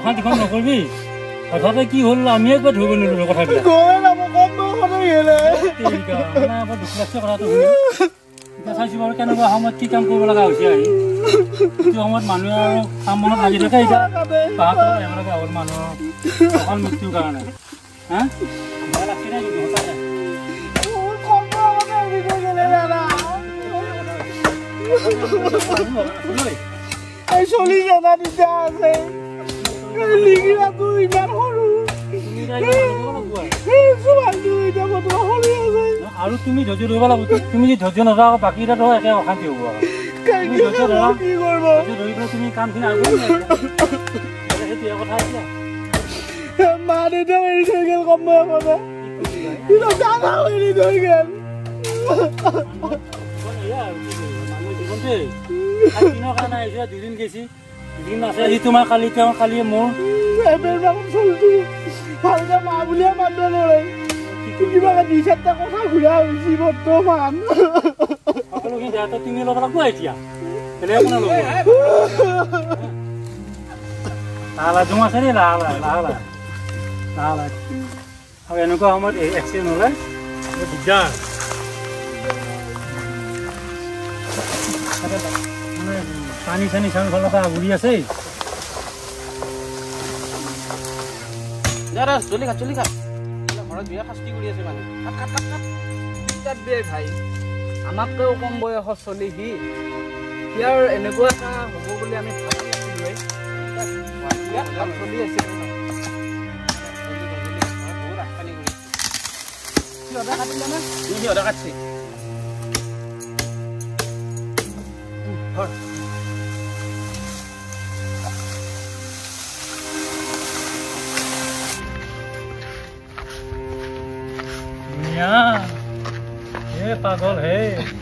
শান্তিখন নকৰিবি হঠাতে কি হ'ল আমি একবাৰ ধৰিব নোৱাৰিলো কথাবিলাক দুখ লাগছে কথাটো এতিয়া চাইছো বাৰু কেনেকুৱা সময়ত কি কাম কৰিব লগা হৈছে আহি সেইটো সময়ত মানুহে আৰু কাম মনত লাগি থাকে এতিয়া তাহাঁতৰ আহিব লগা হ'ল মানুহৰ অকল মৃত্যুৰ কাৰণে হা বেয়া লাগছে নে কিন্তু হঠাতে চলি জানা দিছা আছে লিগিৰাটো ইমান সৰু আৰু তুমি ধৈৰ্য ধৰিব লাগিব তুমি যদি ধৈৰ্য নধৰা বাকী এটাতো একে অশান্তি হ'ব ধৰি পেলাই তুমি কামখিনি সেইটোৱে কথা এতিয়া মা দেউতাও এৰি থৈ গেল কম বয়সতে দাদাও এৰি থৈ গেল দিনৰ কাৰণে আহিছে দুদিন গেছি দুদিন আছে আজি তোমাৰ কালি তেওঁ কালি মোৰ চলছো ভালকে মা বুলিয়ে মানব নোৱাৰে কিবা দুই চাৰিটা কথা ঘূৰা হৈছে বৰ্তমান সকলোখিনি দেহাতো তুমি ল'ব লাগিব এতিয়া বেলেগ কোনো ল'ব লাহ লাহ জোং আছে দেই লাহ লাহ লাহ লাহ লাহ লাহ আৰু এনেকুৱা সময়ত এক্সিডেণ্ট হ'লে দিগদাৰ পানী চানী চাৰিওফালৰ পৰা ঘূৰি আছে জলদি খা ঘৰত বিয়া শাস্তি কৰি আছে মানে ভাই আমাতকৈও কম বয়সত চলি ইয়াৰ এনেকুৱা এটা হ'ব বুলি আমি ভাবি আছিলো চলি আছে কাটছে ये पागल है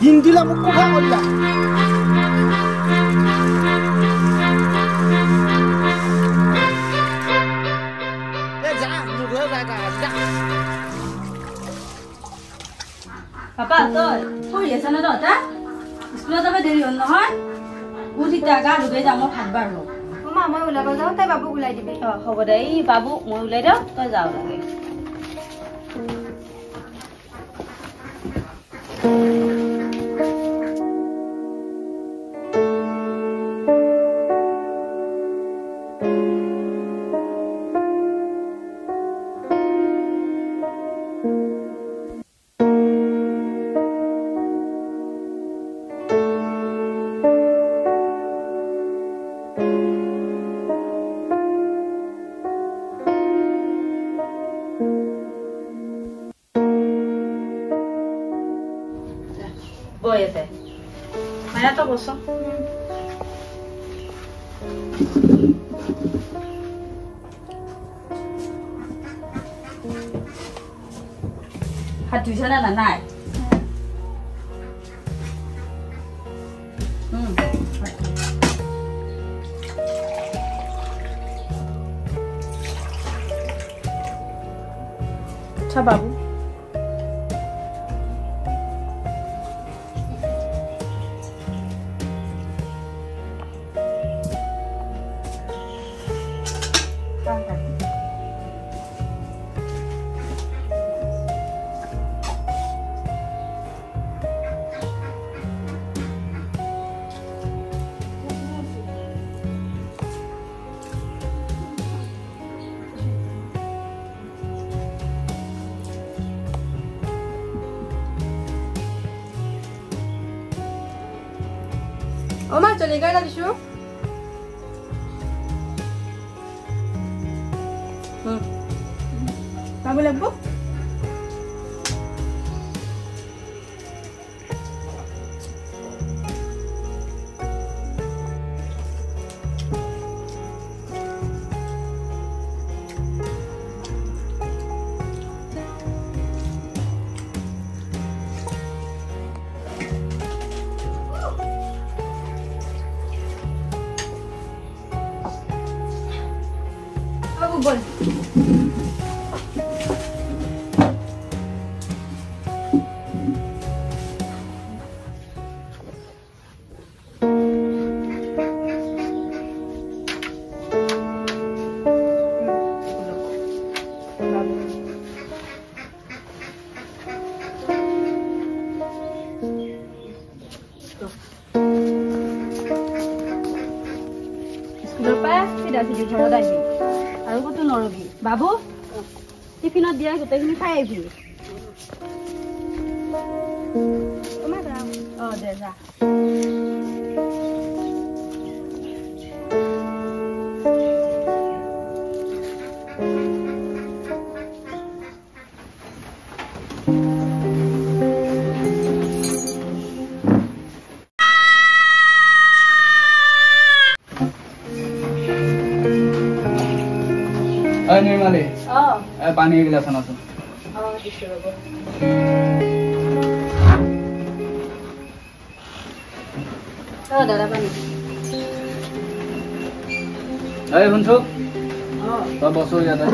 দিন দিলা মোক কথা কৰিলা যা নুঘৰ জাগা যা পাপা তই পঢ়ি আছা না তহঁতে স্কুলত যাব দেৰি হ'ল নহয় উঠি গা ধুই যাম মই ভাত বাঢ়ো মা মই ওলাব যাওঁ তাই বাবুক ওলাই দিবি হ'ব দে এই বাবু মই ওলাই দিওঁ তই যাওঁ লাগে বৈ আছে মায়া তো বস হাত ধুইছ না নাই আচ্ছা বাবু মা চলে গেল দিছো বাবু লাগবো বল স্কুলৰ পৰা চিধা চিধি ঘৰত আহিবি আৰু কতো নৰবি বাবু টিফিনত দিয়া গোটেইখিনি খাই আহিবি দে যা নিৰ্মালী পানী এগিলাচ আনাচোন দাদা পানী শুনছো তই বছৰ ইয়াতে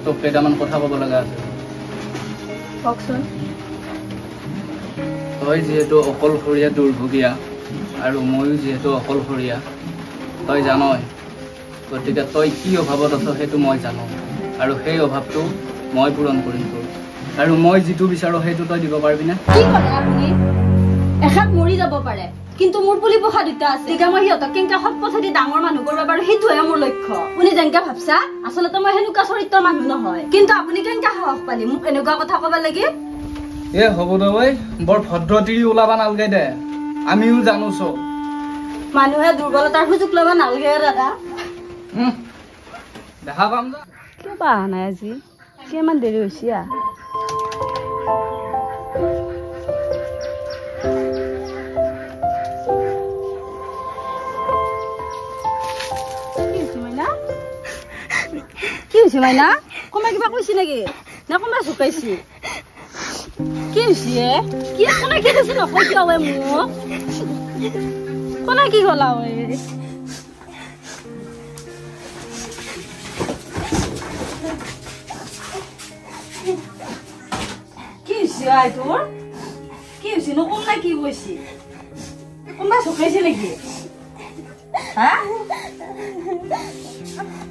তোক কেইটামান কথা ক'ব লগা আছে কওকচোন তই যিহেতু অকলশৰীয়া দুৰ্ভগীয়া আৰু ময়ো যিহেতু অকলশৰীয়া তই জানই গতিকে তই কি অভাৱত আছ সেইটো মই জানো আৰু সেই অভাৱটো মই পূৰণ কৰিম তোৰ আৰু মই যিটো বিচাৰো সেইটো তই দিব পাৰিবিনে কি কৰে আপুনি এখাত মৰি যাব পাৰে কিন্তু মোৰ পুলি পোখা দুটা আছে গতিকে মই সিহঁতক কেনেকৈ সৎ পথেদি ডাঙৰ মানুহ কৰিব পাৰো সেইটোহে মোৰ লক্ষ্য আপুনি যেনেকৈ ভাবছা আচলতে মই সেনেকুৱা চৰিত্ৰৰ মানুহ নহয় কিন্তু আপুনি কেনেকৈ সাহস পালি মোক এনেকুৱা কথা ক'ব লাগে হ'ব দে বৰ ভদ্ৰ তিৰি ওলাবা নালগে দে আমিও জানো চব মানুহে দুৰ্বলতাৰ সুযোগ ল'ব নালাগে দাদা দেখা পাম কিয় বা অহা নাই আজি কিমান দেৰি হৈছে কি হৈছে মাইনা কোনোবাই কিবা কৈছে নেকি না কোনোবাই জোকাইছে কি হৈছে কি কোনে কি কৈছে নকয় কিয় ঐ মোক কোনে কি ক'লা ঐ কি হৈছে আই তোৰ কি হৈছে নো কোনে কি কৈছে কোনোবা চকাইছে নেকি হা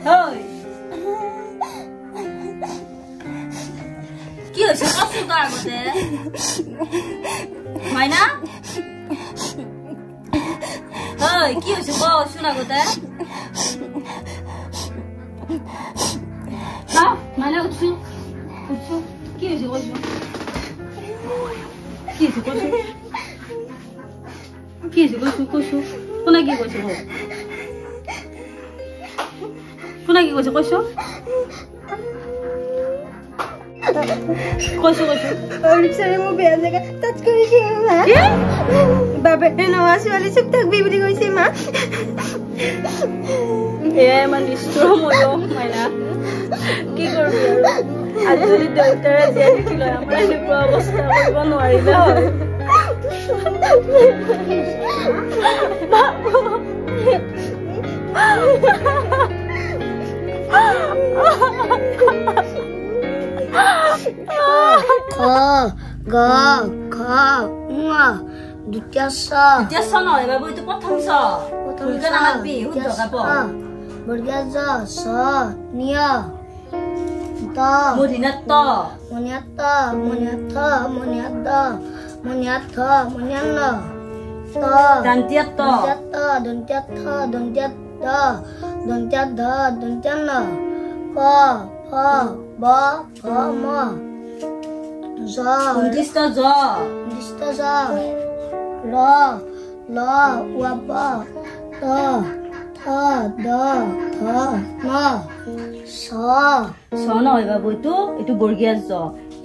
ঐ কি হৈছে কচু তাৰ আগতে মাইনা ঐ কি হৈছে কচোন আগতে হা মাইনা উঠছো উঠছো কি হৈছে কচু কি হৈছে কচু কি হৈছে কচু কচু কোনে কি কৈছে কোনে কি কৈছে কৈছো কৈছো কৈছো ৰিক্সাৰে মোক বেয়া জেগা টাচ কৰিছে মা বাবে নৱা ছোৱালী চুপ থাকবি বুলি কৈছে মা এয়াই ইমান নিষ্ঠুৰ ময়ো মাইনা কি কৰিবি আৰু আজি যদি দেউতাৰে জীয়াই থাকিলে আমাৰ এনেকুৱা অৱস্থা কৰিব নোৱাৰিলে হয় দ্বিতীয় নহয় বাবু এইটো প্ৰথম ভুলকে নামাতবি শুদ্ধ কাপ বৰ্গীয় জ ছ নিয় ত মধিনাত ত মনিয়াত ত মনিয়াত থ মনিয়াত দ মনিয়াত থ মনিয়াত ন ত দান্তিয়াত ত দন্ত্যাত থ দন্ত্যাত দ দন্ত্যাত ধ দন্ত্যাত ন ক ফ ব ফ ম জ উদ্দিষ্ট জ নিষ্ট জ ল ল উ প ত থ দ থ ন ছ নহয় বাবু এইটো বৰ্গীয় জ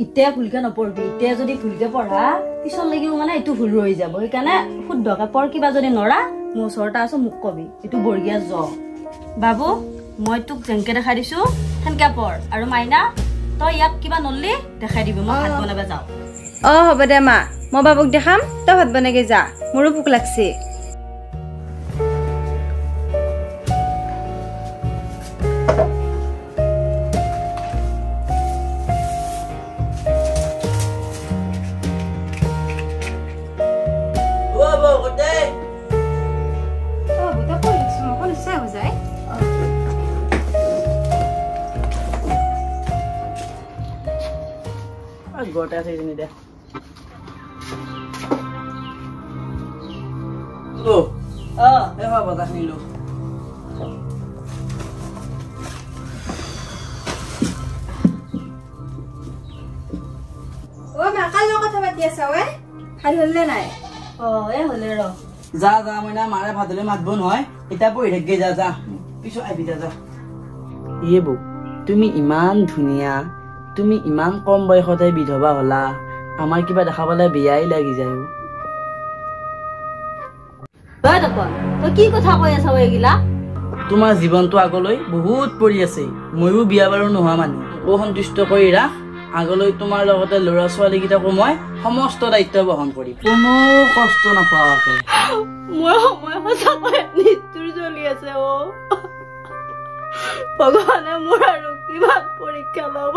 এতিয়া ভুলকে নপঢ়বি এতিয়া যদি ভুলকে পঢ়া পিছত লাগিও মানে এইটো ভুল ৰৈ যাব সেইকাৰণে শুদ্ধকে পঢ় কিবা যদি নৰা মোৰ ওচৰতে আছো মোক কবি এইটো বৰ্গীয় জ বাবু মই তোক যেনেকে দেখাই দিছো সেনেকে পঢ় আৰু মাইনা তই ইয়াক কিবা নললি দেখাই দিবি মই ভাত বনাব যাওঁ হ'ব দে মা মই বাবুক দেখাম তই ভাত বনাগে যা মোৰো ভোক লাগছে ঘৰতে আছে এইজনী দে বতাহ নিলো কথা পাতি আছা ভাল হলনে নাই হলে ৰ যা যা মইনা মাৰে ভাত হলে মাতব নহয় এতিয়া পঢ়ি থাকি যা যা পিছত আহিবি যা ইয়ে বৌ তুমি ইমান ধুনীয়া তুমি ইমান কম বয়সতে বিধৱা হলা আমাৰ কিবা দেখা পালে বিয়াই লাগি যায় তই কি কথা কৈ আছ এইগিলা তোমাৰ জীৱনটো আগলৈ বহুত পৰি আছে ময়ো বিয়া বাৰু নোহোৱা মানুহ সন্তুষ্ট কৰি ৰাখ আগলৈ তোমাৰ লগতে ল'ৰা ছোৱালী কেইটাকো মই সমস্ত দায়িত্ব বহন কৰিম কোনো কষ্ট নাপাৱাকে মোৰ সময় সঁচাকৈ নিষ্ঠুৰ চলি আছে ভগৱানে মোৰ আৰু কিমান পৰীক্ষা লব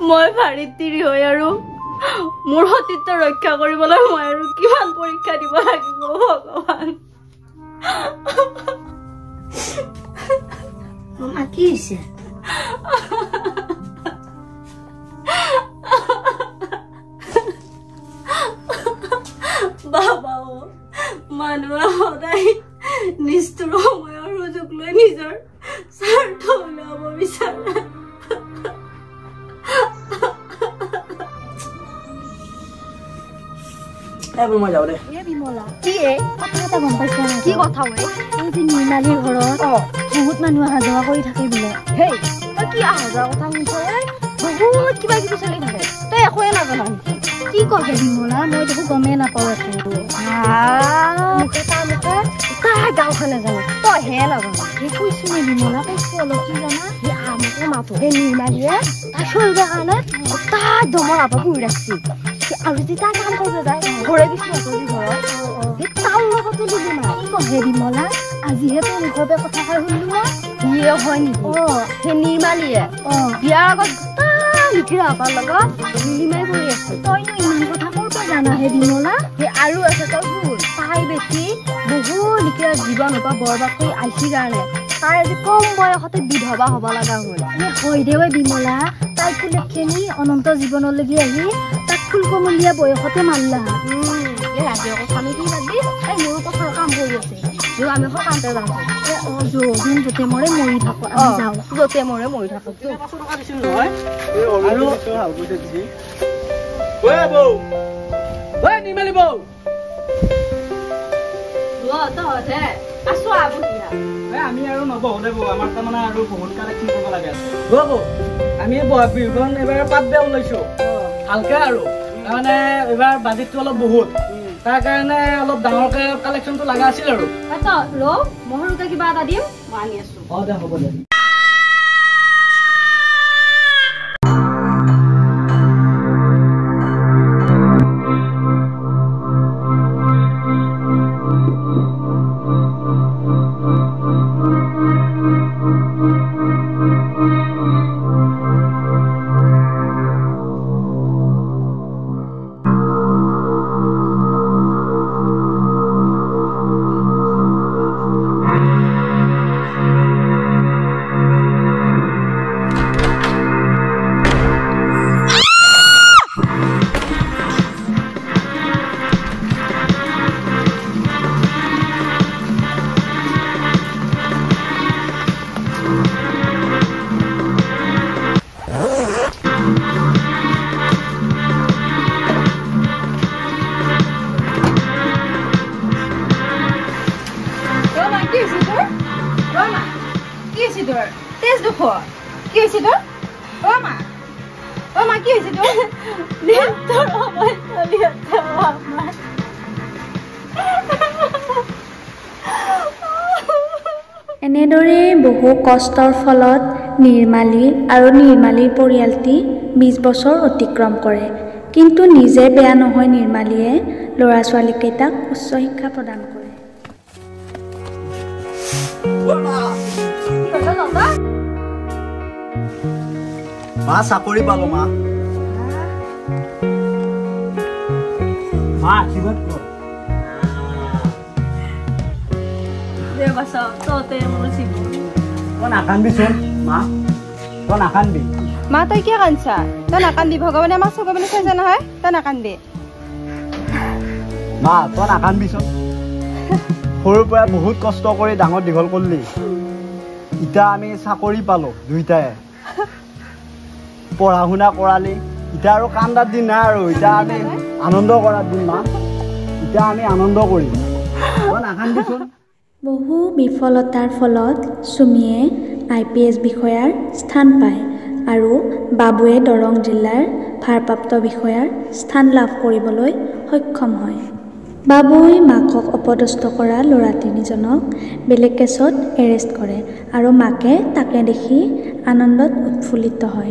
মই ভাৰীত তিৰি হৈ আৰু মোৰ সতীত্ব ৰক্ষা কৰিবলৈ মই আৰু কিমান পৰীক্ষা দিব লাগিব ভগৱান কি হৈছে বাবা মানুহে সদায় নিষ্ঠুৰ সময়ৰ সুযোগ লৈ নিজৰ স্বাৰ্থ ওলাব বিচাৰে মই যাওঁ দে কি কথা নিৰ্মালীৰ ঘৰত বহুত মানুহ অহা যোৱা কৰি থাকে বোলে হেই তই কি অহা যোৱা কথা শুনিছ বহুত কিবা কিবি চলি থাকে তই একোৱে নাজানা নেকি কি কয় বিমলা মই দেখো গমেই নাপাওঁ একো তাই গাঁওখনে জানো তই হে নাজানো সেই কৈছো নে বিমলা কৈছো অলপ কি জানা সেই আমকে মাথো সেই নিৰ্মালীয়ে তাই চলিবৰ কাৰণে তাই দমৰ আপা পুহি ৰাখছি আৰু যদি তাই কাম কৰিব যায় ঘৰে কিছু ঘৰত সেই তাৰ লগতো দিব নাই কি কয় বিমলা আজিহে তোৰ মুখৰ পৰা কথা খাই শুনিলো সিয়ে হয় নেকি সেই নিৰ্মালীয়ে বিয়াৰ আগত লিখিৰা আপাৰ লগত নিলিমাই কৰি আছে তইনো ইমান কথা ক'ৰ পৰা জানা হে বিমলা সেই আৰু আছে তই ভুল তাই বেছি বহু লিখিৰা জীৱন পৰা বৰবাদ কৰি আহিছি কাৰণে তাই আজি কম বয়সতে বিধৱা হ'ব লগা হ'ল হয় দেৱে বিমলা তাই ফুলেখিনি অনন্ত জীৱনলৈকে আহি তাক ফুল কমলীয়া বয়সতে মাৰিলা এই ৰাজীৰ কথা আমি কি বাদ দি এই মোৰ পথাৰৰ কাম কৰি আছে আমি সকামতে যাওঁ যোন য'তে মৰে মৰি থাকো আমি যাওঁ য'তে মৰে মৰি থাকো আমি আৰু নবহলে বৌ আমাৰ তাৰমানে আৰু বহুত কালেকশ্যন কৰিব লাগে আমি বহাগ বিহুখন এবাৰ পাত বেয়া ওলাইছো ভালকে আৰু তাৰমানে এইবাৰ বাজেটটো অলপ বহুত তাৰ কাৰণে অলপ ডাঙৰকে কালেকশ্যনটো লগা আছিল আৰু মই সৰুকে কিবা এটা দিম মই আনি আছো দে হ'ব দে এনেদৰে বহু কষ্টৰ ফলত নিৰ্মালী আৰু নিৰ্মালীৰ পৰিয়ালটি 20 বছৰ অতিক্ৰম কৰে কিন্তু নিজে বেয়া নহয় নিৰ্মালীয়ে ল'ৰা ছোৱালীকেইটাক উচ্চ শিক্ষা প্ৰদান কৰে মা চাকৰি পালো মা আশীৰ্বাদ কৰ তই নাকান্দিচোন মা তই নাকান্দি মা তই কিয় কান্দছা তই নাকান্দি ভগৱানে আমাক চগৱানে চাইছে নহয় তই নাকান্দি মা তই নাকান্দিচোন সৰুৰ পৰা বহুত কষ্ট কৰি ডাঙৰ দীঘল কৰিলি এতিয়া আমি চাকৰি পালো দুইটাই পঢ়া শুনা কৰালি এতিয়া আৰু কান্দাৰ দিন নাই আৰু এতিয়া আমি আনন্দ কৰাৰ দিন মা এতিয়া আমি আনন্দ কৰিম তই নাকান্দিচোন বহু বিফলতাৰ ফলত চুমিয়ে IPS বিষয়াৰ স্থান পায় আৰু বাবুৱে দৰং জিলাৰ ভাৰপ্ৰাপ্ত বিষয়াৰ স্থান লাভ কৰিবলৈ সক্ষম হয় বাবুই মাকক অপদস্থ কৰা ল'ৰা তিনিজনক বেলেগ কেছত এৰেষ্ট কৰে আৰু মাকে তাকে দেখি আনন্দত উৎফুল্লিত হয়